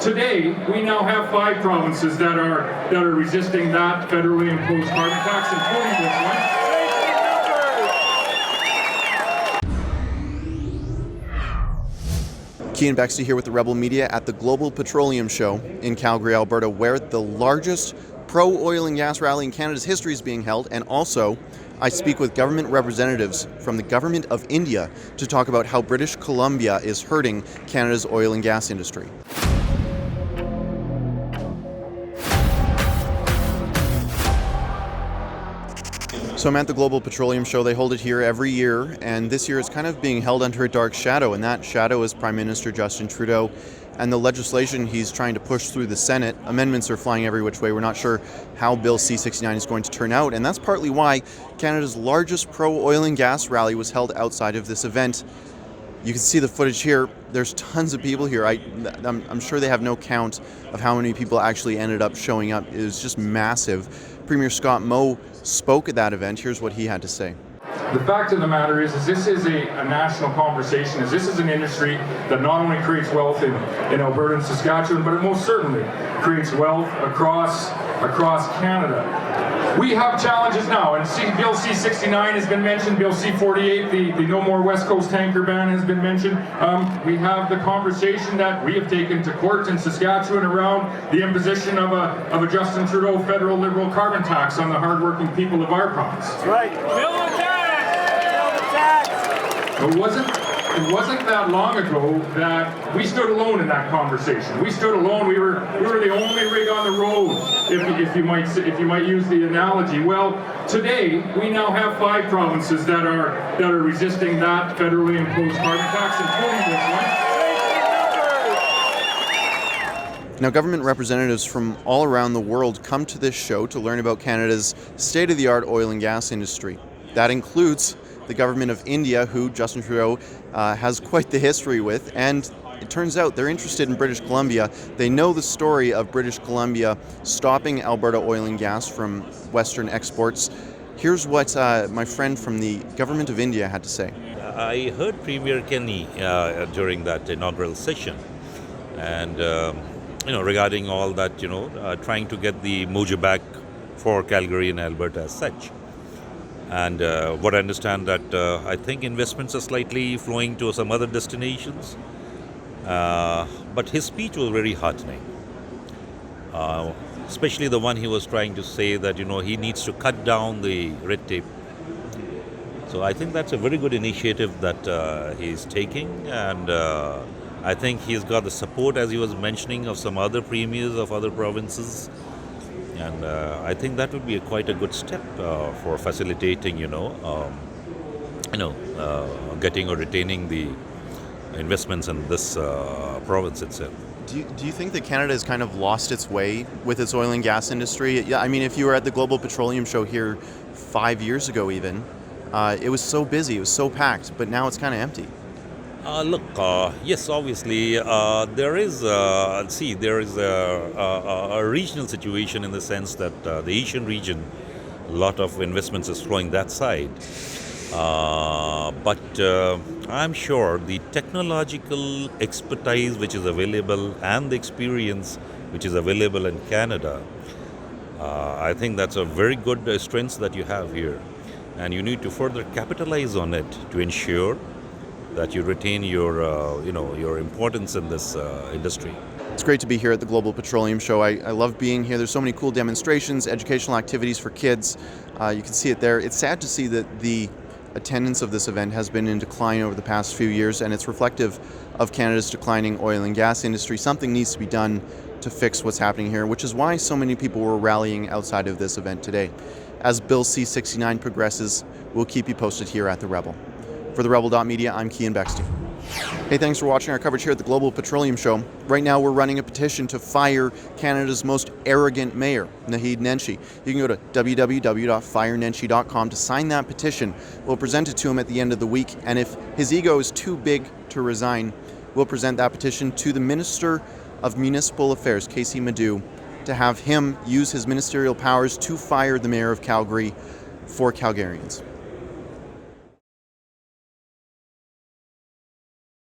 today, we now have 5 provinces that are resisting that federally imposed carbon tax, including this one. Keean Bexte here with the Rebel Media at the Global Petroleum Show in Calgary, Alberta, where the largest pro-oil and gas rally in Canada's history is being held, and also I speak with government representatives from the Government of India to talk about how British Columbia is hurting Canada's oil and gas industry. So I'm at the Global Petroleum Show. They hold it here every year, and this year it's kind of being held under a dark shadow, and that shadow is Prime Minister Justin Trudeau and the legislation he's trying to push through the Senate. Amendments are flying every which way. We're not sure how Bill C-69 is going to turn out, and that's partly why Canada's largest pro-oil and gas rally was held outside of this event. You can see the footage here. There's tons of people here. I'm sure they have no count of how many people actually ended up showing up. It was just massive. Premier Scott Moe spoke at that event. Here's what he had to say. The fact of the matter is this is a national conversation, as this is an industry that not only creates wealth in Alberta and Saskatchewan, but it most certainly creates wealth across Canada. We have challenges now, and Bill C-69 has been mentioned, Bill C-48, the No More West Coast Tanker Ban has been mentioned. We have the conversation that we have taken to court in Saskatchewan around the imposition of a Justin Trudeau federal Liberal carbon tax on the hardworking people of our province. That's right. Bill the tax! It wasn't that long ago that we stood alone in that conversation. We stood alone. We were the only rig on the road, if you might use the analogy. Well, today we now have 5 provinces that are resisting that federally imposed carbon tax, including this one. Now, government representatives from all around the world come to this show to learn about Canada's state-of-the-art oil and gas industry. That includes the Government of India, who Justin Trudeau has quite the history with, and it turns out they're interested in British Columbia. They know the story of British Columbia stopping Alberta oil and gas from Western exports. Here's what my friend from the Government of India had to say. I heard Premier Kenney during that inaugural session, and regarding all that, trying to get the mojo back for Calgary and Alberta as such. And what I understand that I think investments are slightly flowing to some other destinations. But his speech was very heartening, especially the one he was trying to say that, he needs to cut down the red tape. So I think that's a very good initiative that he's taking. And I think he's got the support, as he was mentioning, of some other premiers of other provinces. And I think that would be quite a good step for facilitating, getting or retaining the investments in this province itself. Do you think that Canada has kind of lost its way with its oil and gas industry? Yeah, I mean, if you were at the Global Petroleum Show here 5 years ago even, it was so busy, it was so packed, but now it's kind of empty. Yes, obviously, there is a regional situation in the sense that the Asian region, a lot of investments is flowing that side. But I'm sure the technological expertise which is available and the experience which is available in Canada, I think that's a very good strength that you have here. And you need to further capitalize on it to ensure that you retain your importance in this industry. It's great to be here at the Global Petroleum Show. I love being here. There's so many cool demonstrations, educational activities for kids. You can see it there. It's sad to see that the attendance of this event has been in decline over the past few years, and it's reflective of Canada's declining oil and gas industry. Something needs to be done to fix what's happening here, which is why so many people were rallying outside of this event today. As Bill C-69 progresses, we'll keep you posted here at The Rebel. For the Rebel.media, I'm Keean Bexte. Hey, thanks for watching our coverage here at the Global Petroleum Show. Right now, we're running a petition to fire Canada's most arrogant mayor, Naheed Nenshi. You can go to www.firenenshi.com to sign that petition. We'll present it to him at the end of the week, and if his ego is too big to resign, we'll present that petition to the Minister of Municipal Affairs, Casey Madu, to have him use his ministerial powers to fire the mayor of Calgary for Calgarians.